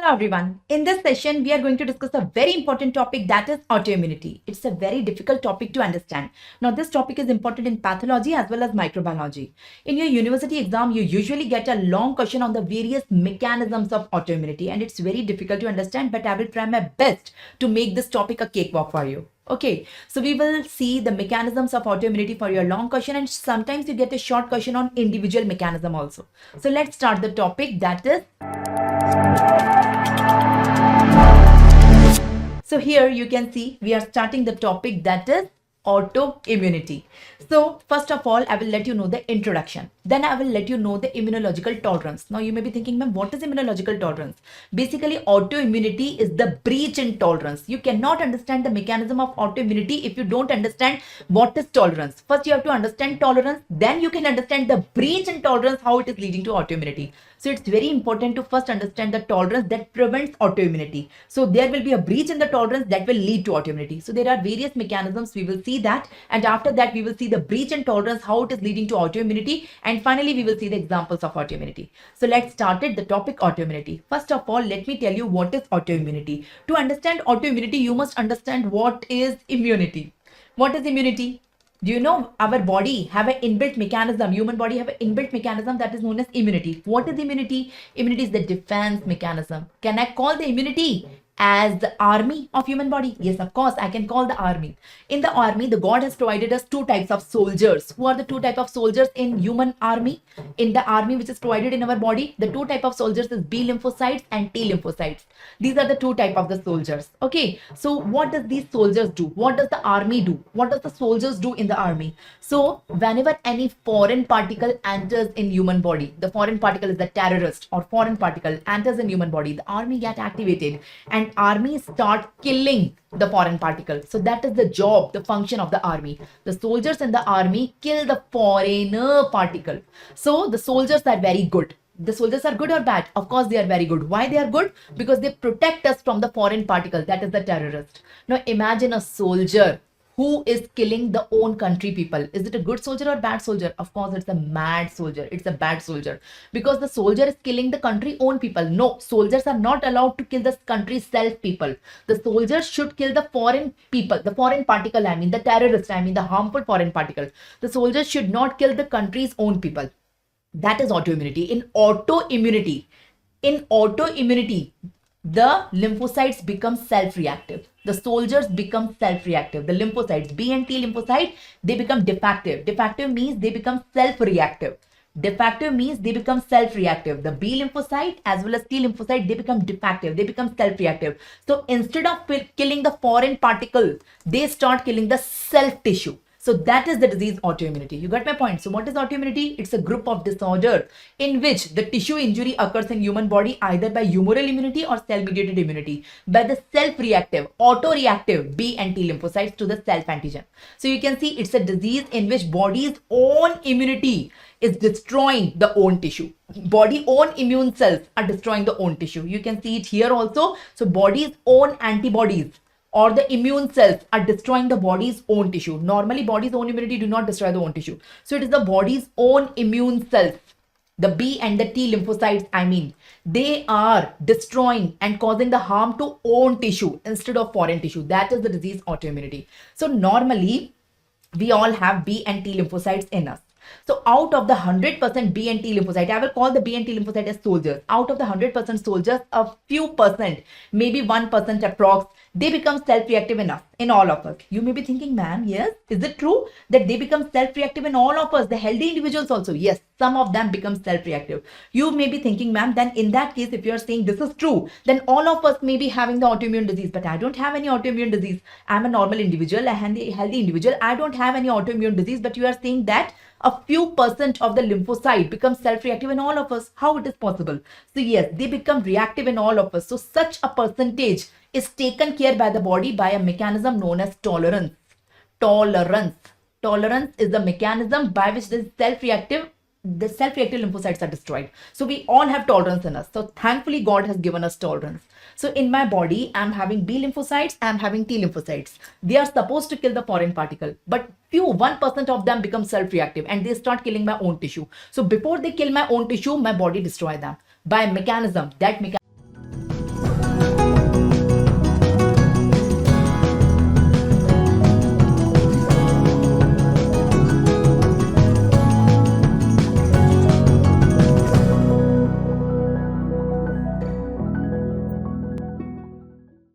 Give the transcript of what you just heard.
Hello everyone. In this session, we are going to discuss a very important topic, that is autoimmunity. It's a very difficult topic to understand. Now, this topic is important in pathology as well as microbiology. In your university exam, you usually get a long question on the various mechanisms of autoimmunity, and it's very difficult to understand, but I will try my best to make this topic a cakewalk for you. Okay, so we will see the mechanisms of autoimmunity for your long question, and sometimes you get a short question on individual mechanism also. So let's start the topic, that is. So here you can see we are starting the topic, that is autoimmunity. So first of all, I will let you know the introduction. Then I will let you know the immunological tolerance. Now you may be thinking, ma'am, what is immunological tolerance? Basically, autoimmunity is the breach in tolerance. You cannot understand the mechanism of autoimmunity if you don't understand what is tolerance. First, you have to understand tolerance. Then you can understand the breach in tolerance, how it is leading to autoimmunity. So it's very important to first understand the tolerance that prevents autoimmunity. So there will be a breach in the tolerance that will lead to autoimmunity. So there are various mechanisms. We will see that. And after that, we will see the breach in tolerance, how it is leading to autoimmunity. And finally, we will see the examples of autoimmunity. So let's start it, the topic autoimmunity. First of all, let me tell you what is autoimmunity. To understand autoimmunity, you must understand what is immunity. What is immunity? Do you know our body have an inbuilt mechanism? Human body have an inbuilt mechanism that is known as immunity. What is immunity? Immunity is the defense mechanism. Can I call the immunity as the army of human body? Yes, of course, I can call the army. In the army, the God has provided us two types of soldiers. Who are the two types of soldiers in human army? In the army which is provided in our body, the two types of soldiers is B lymphocytes and T lymphocytes. These are the two types of the soldiers. Okay, so what does these soldiers do? What does the army do? What does the soldiers do in the army? So whenever any foreign particle enters in human body, the foreign particle is the terrorist or foreign particle enters in human body, the army get activated and army start killing the foreign particle. So that is the job, the function of the army. The soldiers in the army kill the foreigner particle. So the soldiers are very good. The soldiers are good or bad? Of course, they are very good. Why they are good? Because they protect us from the foreign particle, that is the terrorist. Now imagine a soldier who is killing the own country people. Is it a good soldier or bad soldier? Of course, it's a mad soldier. It's a bad soldier. Because the soldier is killing the country own people. No, soldiers are not allowed to kill the country's self people. The soldiers should kill the foreign people, the foreign particle, I mean the terrorist, I mean the harmful foreign particle. The soldiers should not kill the country's own people. That is autoimmunity. In autoimmunity, the lymphocytes become self-reactive. The soldiers become self-reactive. The lymphocytes, B and T lymphocyte, they become defective. Defective means they become self-reactive. Defective means they become self-reactive. The B lymphocyte as well as T lymphocyte, they become defective. They become self-reactive. So instead of killing the foreign particle, they start killing the self-tissue. So that is the disease autoimmunity. You got my point? So what is autoimmunity? It's a group of disorder in which the tissue injury occurs in human body either by humoral immunity or cell-mediated immunity by the self-reactive, autoreactive B and T lymphocytes to the self-antigen. So you can see it's a disease in which body's own immunity is destroying the own tissue. Body own immune cells are destroying the own tissue. You can see it here also. So body's own antibodies or the immune cells are destroying the body's own tissue. Normally, body's own immunity do not destroy the own tissue. So it is the body's own immune cells, the B and the T lymphocytes, I mean, they are destroying and causing the harm to own tissue instead of foreign tissue. That is the disease autoimmunity. So normally, we all have B and T lymphocytes in us. So out of the 100% B and T lymphocyte, I will call the B and T lymphocyte as soldiers. Out of the 100% soldiers, a few percent, maybe 1% approx, they become self-reactive enough in all of us. You may be thinking, ma'am, yes, is it true that they become self-reactive in all of us? The healthy individuals also, yes, some of them become self-reactive. You may be thinking, ma'am, then in that case, if you're saying this is true, then all of us may be having the autoimmune disease, but I don't have any autoimmune disease. I'm a normal individual, a healthy individual. I don't have any autoimmune disease, but you are saying that a few percent of the lymphocyte becomes self-reactive in all of us. How it is possible? So yes, they become reactive in all of us. So such a percentage is taken care by the body by a mechanism known as tolerance. Tolerance is the mechanism by which the self-reactive lymphocytes are destroyed. So we all have tolerance in us. So thankfully, God has given us tolerance. So in my body, I'm having B lymphocytes, I'm having T lymphocytes. They are supposed to kill the foreign particle, but 1% of them become self-reactive and they start killing my own tissue. So before they kill my own tissue, my body destroys them by mechanism. That mechanism